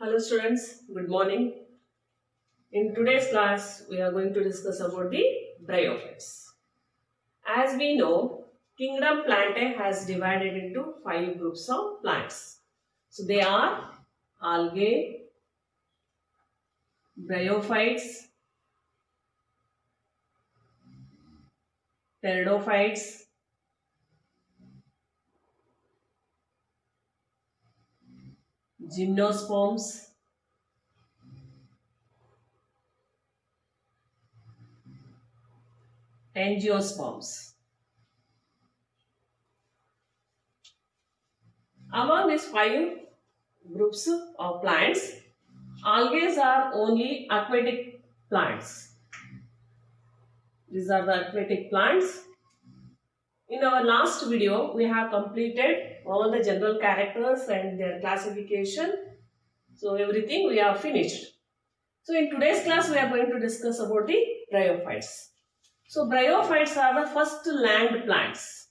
Hello students, good morning. In today's class, we are going to discuss about the bryophytes. As we know, kingdom Plantae has divided into 5 groups of plants. So they are algae, bryophytes, pteridophytes, gymnosperms, angiosperms. Among these 5 groups of plants, algae are only aquatic plants. These are the aquatic plants. In our last video, we have completed all the general characters and their classification. So everything we have finished. So in today's class, we are going to discuss about the bryophytes. So bryophytes are the first land plants.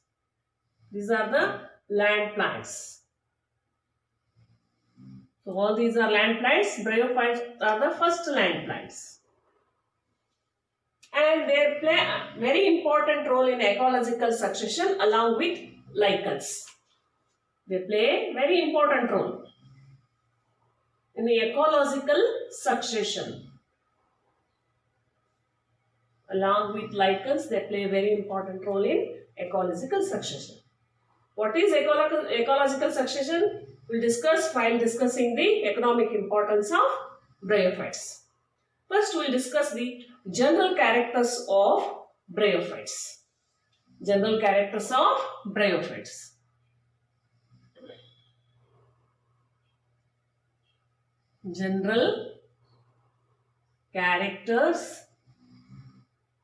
These are the land plants. So all these are land plants. Bryophytes are the first land plants. And they play a very important role in ecological succession along with lichens. They play a very important role in the ecological succession. Along with lichens, they play a very important role in ecological succession. What is ecological succession? We'll discuss while discussing the economic importance of bryophytes. First, we'll discuss the general characters of bryophytes. General characters of bryophytes. General characters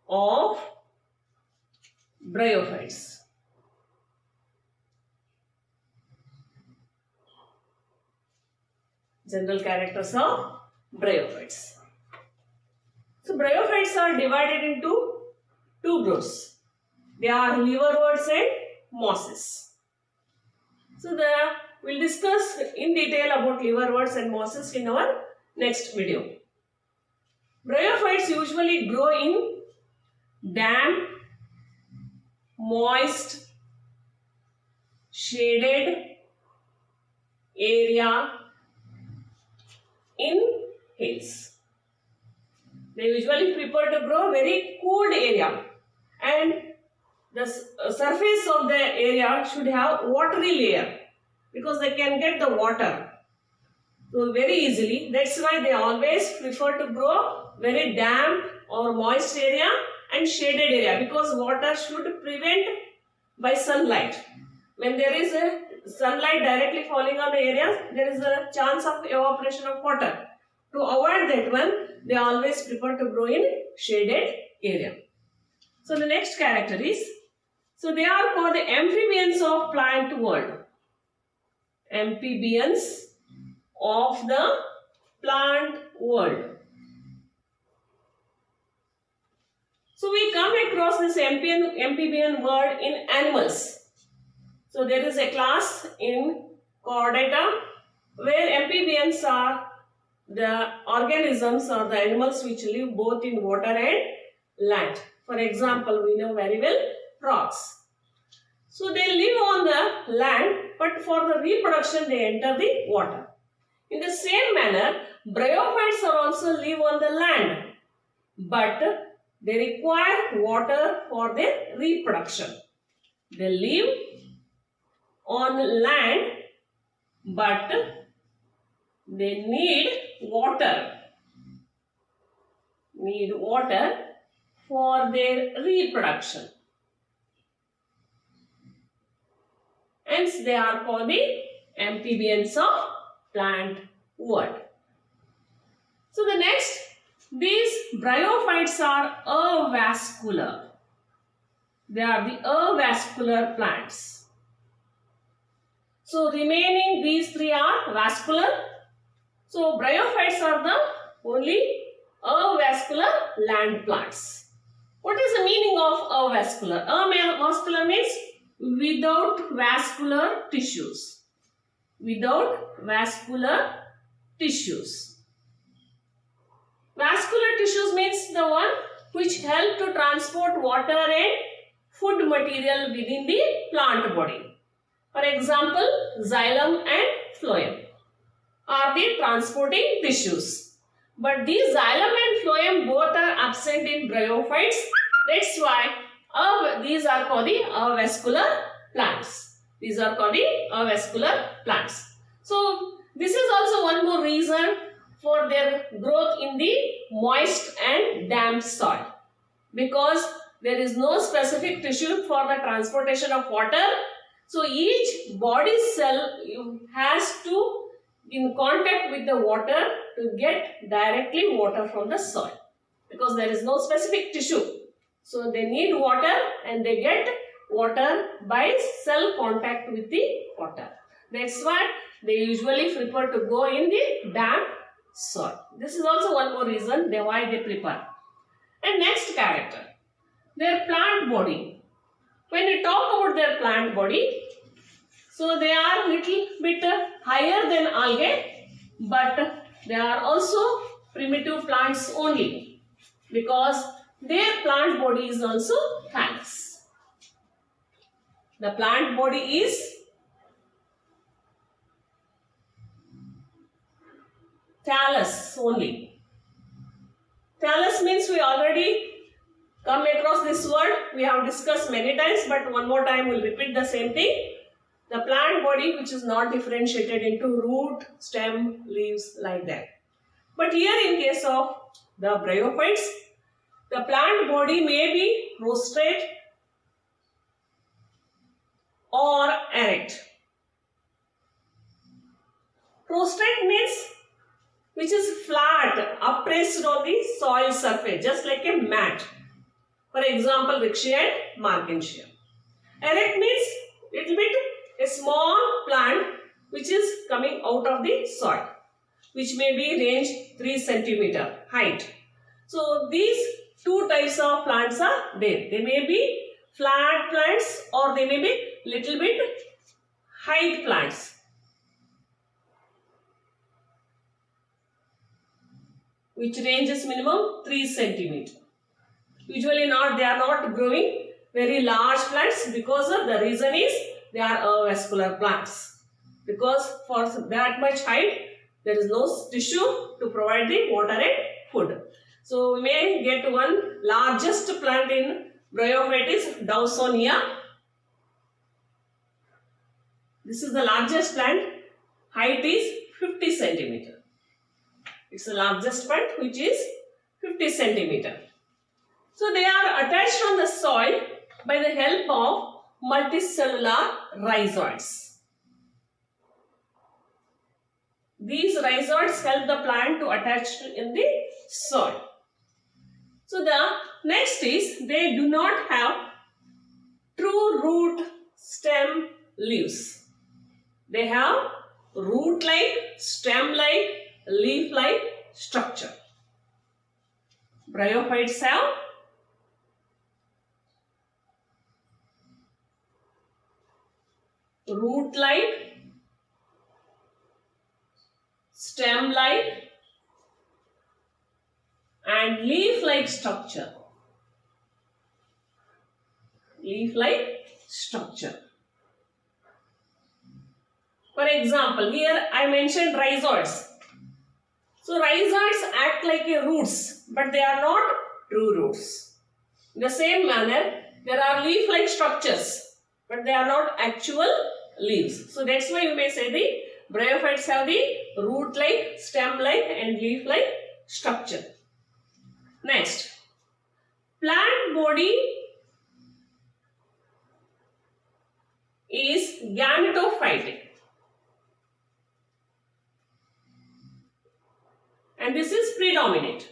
of bryophytes. General characters of bryophytes. So bryophytes are divided into 2 groups. They are liverworts and mosses. So we'll discuss in detail about liverworts and mosses in our next video. Bryophytes usually grow in damp, moist, shaded area in hills. They usually prefer to grow very cooled area, and the surface of the area should have watery layer because they can get the water so very easily. That's why they always prefer to grow very damp or moist area and shaded area, because water should prevent by sunlight. When there is a sunlight directly falling on the area, there is a chance of evaporation of water. To avoid that one, they always prefer to grow in shaded area. So the next character is, so they are called the amphibians of plant world. Amphibians of the plant world. So we come across this amphibian world in animals. So there is a class in Chordata where amphibians are the organisms or the animals which live both in water and land. For example, we know very well frogs. So they live on the land, but for the reproduction they enter the water. In the same manner, bryophytes are also live on the land, but they require water for their reproduction. They live on land, but they need water for their reproduction. Hence, they are called the amphibians of plant world. So the next, these bryophytes are avascular. They are the avascular plants. So remaining these 3 are vascular. So bryophytes are the only avascular land plants. What is the meaning of avascular? Avascular means without vascular tissues. Without vascular tissues. Vascular tissues means the one which help to transport water and food material within the plant body. For example, xylem and phloem are the transporting tissues. But these xylem and phloem both are absent in bryophytes. That's why these are called the avascular plants. These are called the avascular plants. So this is also one more reason for their growth in the moist and damp soil, because there is no specific tissue for the transportation of water. So each body cell has to in contact with the water to get directly water from the soil, because there is no specific tissue. So they need water and they get water by cell contact with the water. That's why they usually prefer to go in the damp soil. This is also one more reason why they prefer. And next character, their plant body. When we talk about their plant body, so they are little bit higher than algae, but they are also primitive plants only, because their plant body is also thallus. The plant body is thallus only. Thallus means we already come across this word. We have discussed many times, but one more time we will repeat the same thing. The plant body which is not differentiated into root, stem, leaves like that. But here in case of the bryophytes, the plant body may be prostrate or erect. Prostrate means which is flat, upraised on the soil surface, just like a mat. For example, Riccia and Markensia. Erect means little bit a small plant which is coming out of the soil, which may be range 3 cm height. So these two types of plants are there. They may be flat plants or they may be little bit height plants, which ranges minimum 3 cm. Usually they are not growing very large plants, because of the reason is they are avascular plants, because for that much height there is no tissue to provide the water and food. So we may get one largest plant in Bryophytes, Dawsonia. This is the largest plant. Height is 50 cm. It's the largest plant which is 50 cm. So they are attached on the soil by the help of multicellular rhizoids. These rhizoids help the plant to attach in the soil. So the next is they do not have true root, stem, leaves. They have root-like, stem-like, leaf-like structure. Bryophytes have root-like, stem-like and leaf-like structure. Leaf-like structure. For example, here I mentioned rhizoids. So rhizoids act like a roots, but they are not true roots. In the same manner, there are leaf-like structures, but they are not actual leaves. So that's why you may say the bryophytes have the root-like, stem-like and leaf-like structure. Next, plant body is gametophytic. And this is predominant.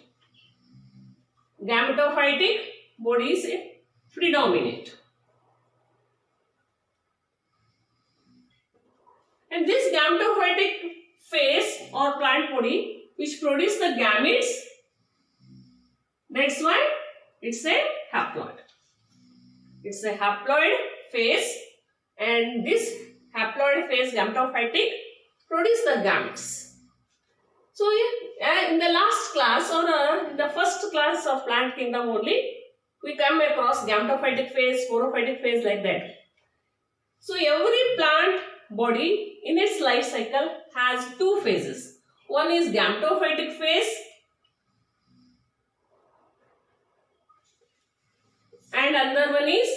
Gametophytic body is predominant. And this gametophytic phase or plant body which produce the gametes, that's why it's a haploid. It's a haploid phase, and this haploid phase gametophytic produce the gametes. So in the last class or in the first class of plant kingdom only, we come across gametophytic phase, sporophytic phase, like that. So every plant body in its life cycle has two phases. One is gametophytic phase and another one is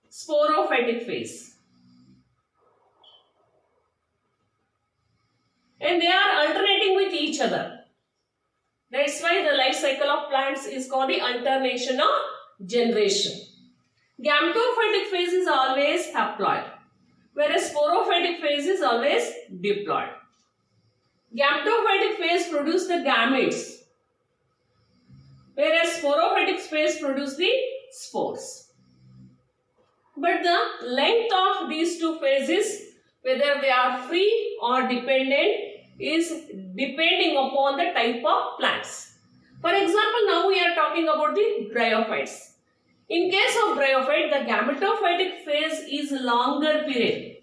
sporophytic phase. And they are alternating with each other. That's why the life cycle of plants is called the alternation of generation. Gametophytic phase is always haploid, whereas sporophytic phase is always diploid. Gametophytic phase produces the gametes, whereas sporophytic phase produces the spores. But the length of these two phases, whether they are free or dependent, is depending upon the type of plants. For example, now we are talking about the bryophytes. In case of bryophyte, the gametophytic phase is longer period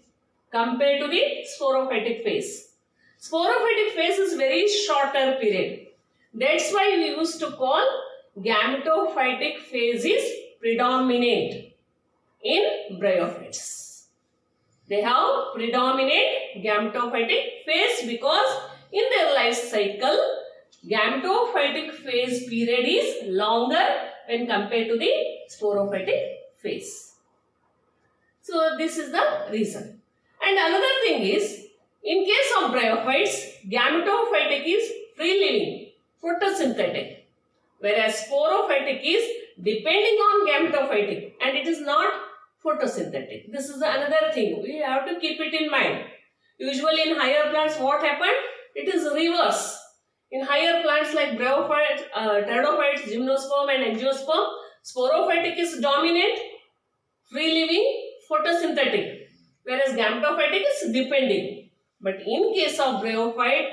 compared to the sporophytic phase. Sporophytic phase is very shorter period. That's why we used to call gametophytic phase is predominant in bryophytes. They have predominant gametophytic phase because in their life cycle, gametophytic phase period is longer when compared to the sporophytic phase. So this is the reason. And another thing is, in case of bryophytes, gametophytic is free living, photosynthetic, whereas sporophytic is depending on gametophytic and it is not photosynthetic. This is another thing. We have to keep it in mind. Usually in higher plants, what happened? It is reverse. In higher plants like bryophytes, pteridophytes, gymnosperm and angiosperm, sporophytic is dominant, free living, photosynthetic, whereas gametophytic is depending. But in case of bryophyte,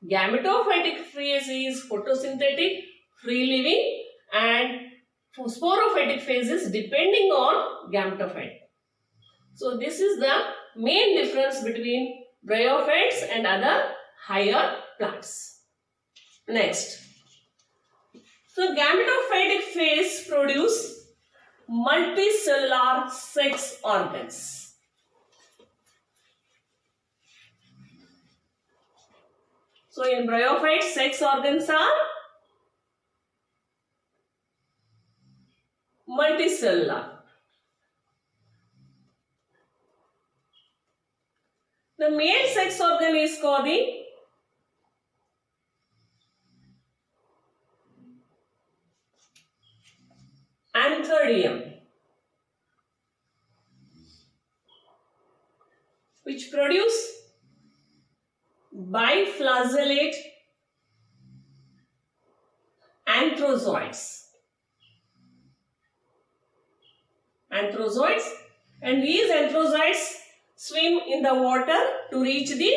gametophytic phase is photosynthetic, free living, and sporophytic phase is depending on gametophyte. So this is the main difference between bryophytes and other higher plants. Next. So gametophytic phase produce multicellular sex organs. So in bryophytes, sex organs are multicellular. The male sex organ is called the antheridium, which produce biflagellate anthrozoids. And these anthrozoids swim in the water to reach the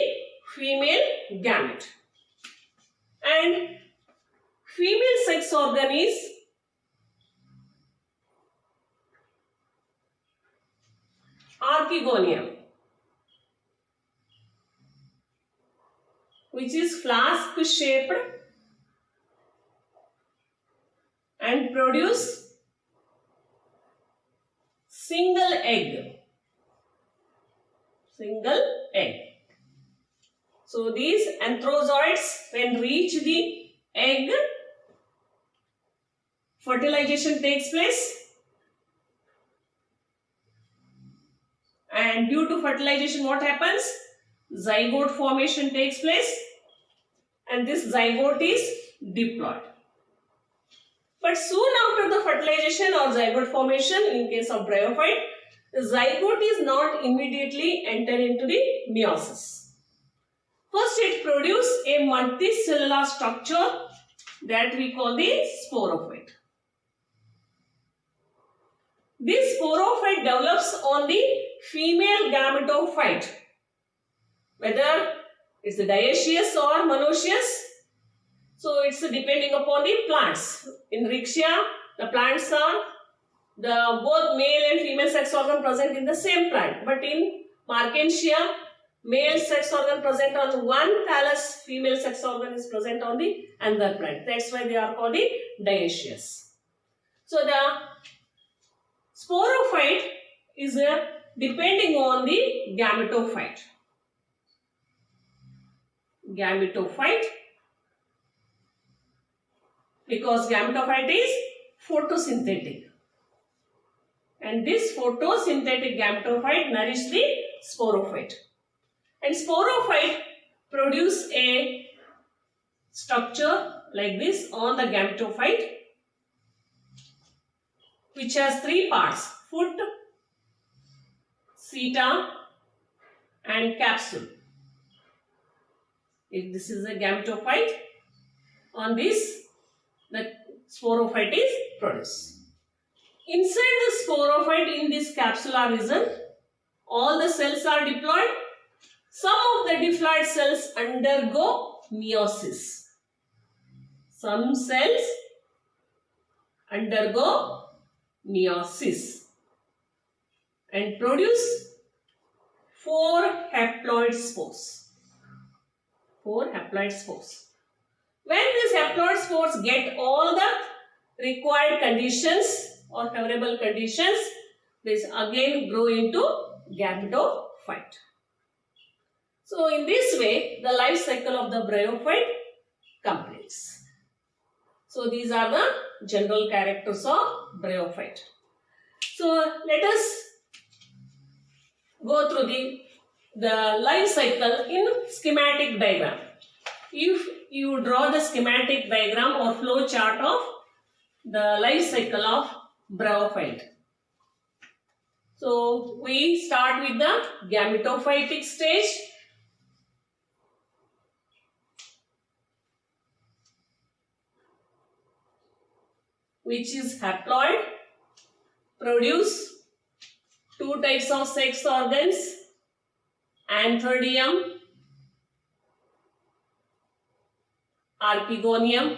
female gamete. And female sex organ is archegonium, which is flask shaped and produce single egg. So these anthrozoids, when reach the egg, fertilization takes place, and due to fertilization what happens? Zygote formation takes place, and this zygote is diploid. But soon after the fertilization or zygote formation, in case of bryophyte, the zygote is not immediately enter into the meiosis. First it produces a multicellular structure that we call the sporophyte. This sporophyte develops on the female gametophyte, whether it's dioecious or monoecious. So it's depending upon the plants. In Rixia, the plants are both male and female sex organ present in the same plant. But in Markensia, male sex organ present on one thallus, female sex organ is present on the another plant. That's why they are called the dioecious. So the sporophyte is depending on the gametophyte. Gametophyte, because gametophyte is photosynthetic. And this photosynthetic gametophyte nourish the sporophyte. And sporophyte produce a structure like this on the gametophyte, which has three parts: foot, seta, and capsule. If this is a gametophyte, on this the sporophyte is produced. Inside the sporophyte, in this capsular region, all the cells are diploid. Some of the diploid cells undergo meiosis. Some cells undergo meiosis and produce 4 haploid spores. 4 haploid spores. When these haploid spores get all the required conditions or favorable conditions, this again grow into gametophyte. So in this way, the life cycle of the bryophyte completes. So these are the general characters of bryophyte. So let us go through the life cycle in schematic diagram. If you draw the schematic diagram or flow chart of the life cycle of bryophyte. So we start with the gametophytic stage. Which is haploid, produce 2 types of sex organs, antheridium, archegonium.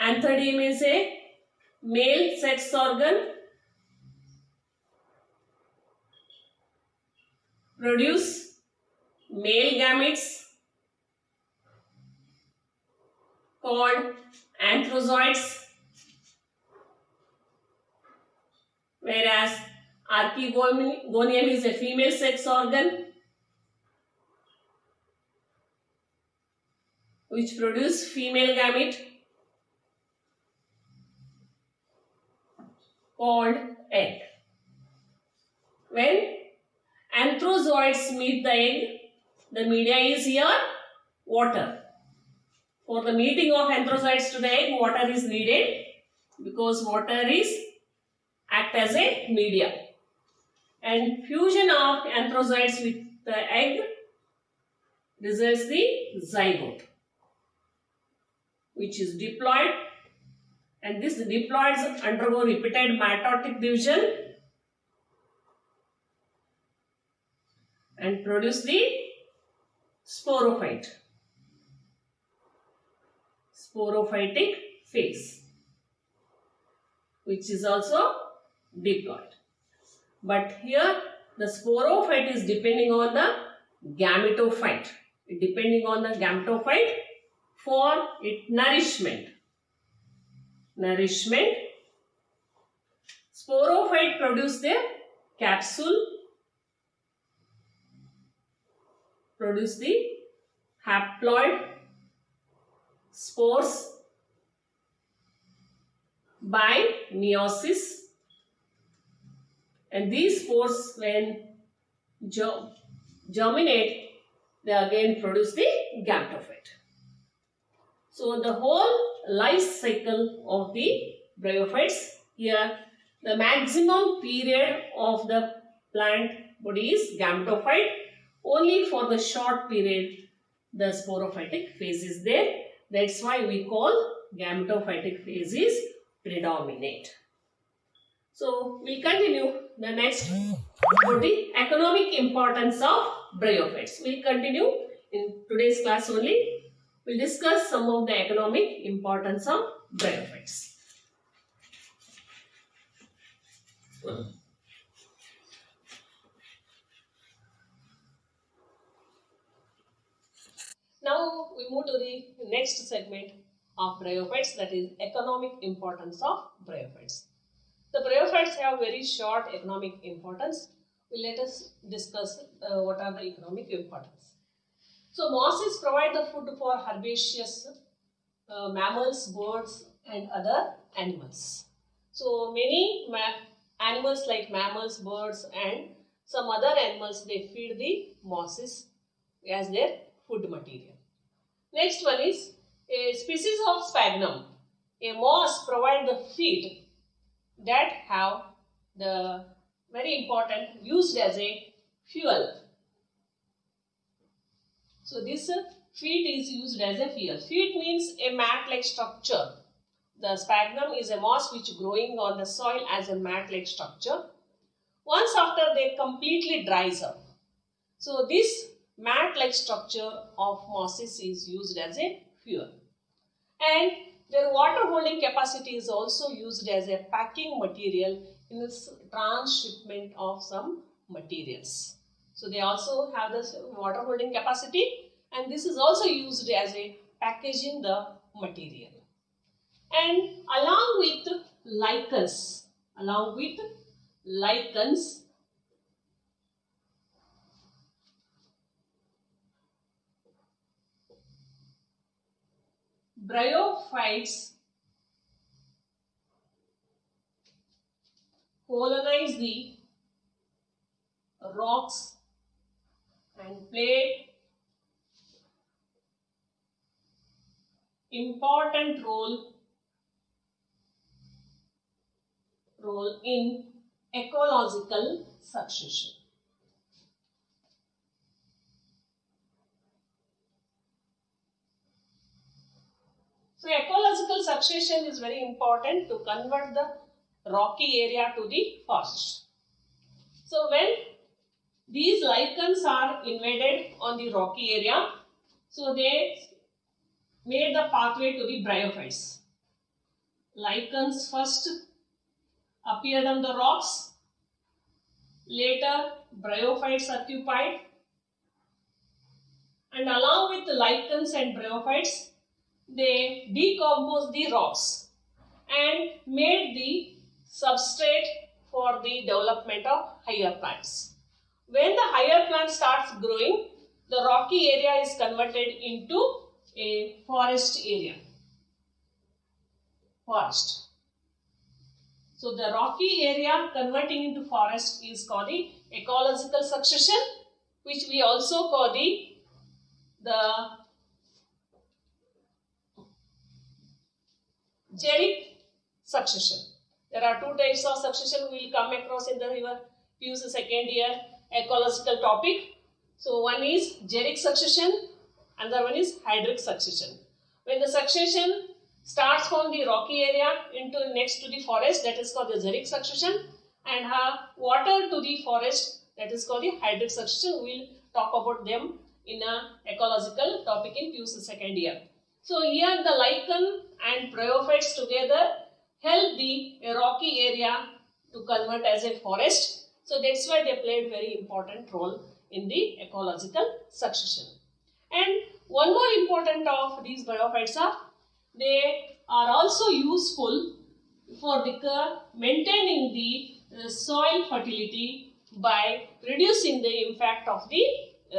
Antheridium is a male sex organ, produce male gametes called anthrozoids, whereas archegonium is a female sex organ which produce female gamete called egg. When anthrozoids meet the egg, the media is here water. For the meeting of anthrozoids to the egg, water is needed because water is act as a media. And fusion of anthrozoids with the egg results the zygote, which is diploid, and this diploids undergo repeated mitotic division and produce the sporophyte. Sporophytic phase, which is also diploid. But here the sporophyte is depending on the gametophyte. Depending on the gametophyte for its nourishment. Sporophyte produce the capsule, produce the haploid spores by meiosis, and these spores when germinate, they again produce the gametophyte. So the whole life cycle of the bryophytes, here the maximum period of the plant body is gametophyte. Only for the short period the sporophytic phase is there. That's why we call gametophytic phase is predominate. So we'll continue the next for the economic importance of bryophytes. We'll continue in today's class only. We'll discuss some of the economic importance of bryophytes. we move to the next segment of bryophytes, that is economic importance of bryophytes. The bryophytes have very short economic importance. Let us discuss what are the economic importance. So mosses provide the food for herbaceous mammals, birds and other animals. So many animals like mammals, birds and some other animals, they feed the mosses as their food material. Next one is a species of sphagnum. A moss provides the feed that have the very important used as a fuel. So this feed is used as a fuel. Feed means a mat-like structure. The sphagnum is a moss which growing on the soil as a mat-like structure. Once after they completely dries up. So this mat-like structure of mosses is used as a fuel. And their water holding capacity is also used as a packing material in the transshipment of some materials. So they also have this water holding capacity, and this is also used as a packaging the material. And along with lichens, bryophytes colonize the rocks and play important role in ecological succession. So ecological succession is very important to convert the rocky area to the forest. So when these lichens are invaded on the rocky area, so they made the pathway to the bryophytes. Lichens first appeared on the rocks, later bryophytes occupied, and along with the lichens and bryophytes, they decomposed the rocks and made the substrate for the development of higher plants. When the higher plant starts growing, the rocky area is converted into a forest area. So the rocky area converting into forest is called the ecological succession, which we also call the Jatti succession. There are two types of succession we will come across in the PUC second year ecological topic. So one is Jatti succession, another one is hydric succession. When the succession starts from the rocky area into next to the forest, that is called the Jatti succession, and water to the forest, that is called the hydric succession. We will talk about them in a ecological topic in PUC second year. So here the lichen and bryophytes together help the rocky area to convert as a forest. So that's why they played very important role in the ecological succession. And one more important of these bryophytes are, they are also useful for maintaining the soil fertility by reducing the impact of the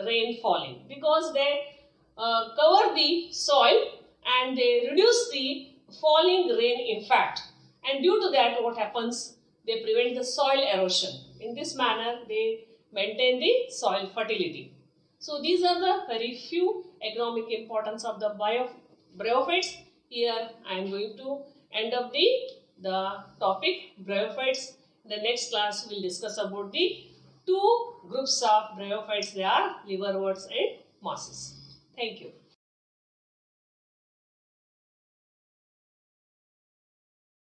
rain falling, because they cover the soil and they reduce the falling rain impact, and due to that what happens, they prevent the soil erosion. In this manner they maintain the soil fertility. So these are the very few economic importance of the bryophytes. Here I am going to end up the topic bryophytes. In the next class we will discuss about the two groups of bryophytes. They are liverworts and mosses. Thank you.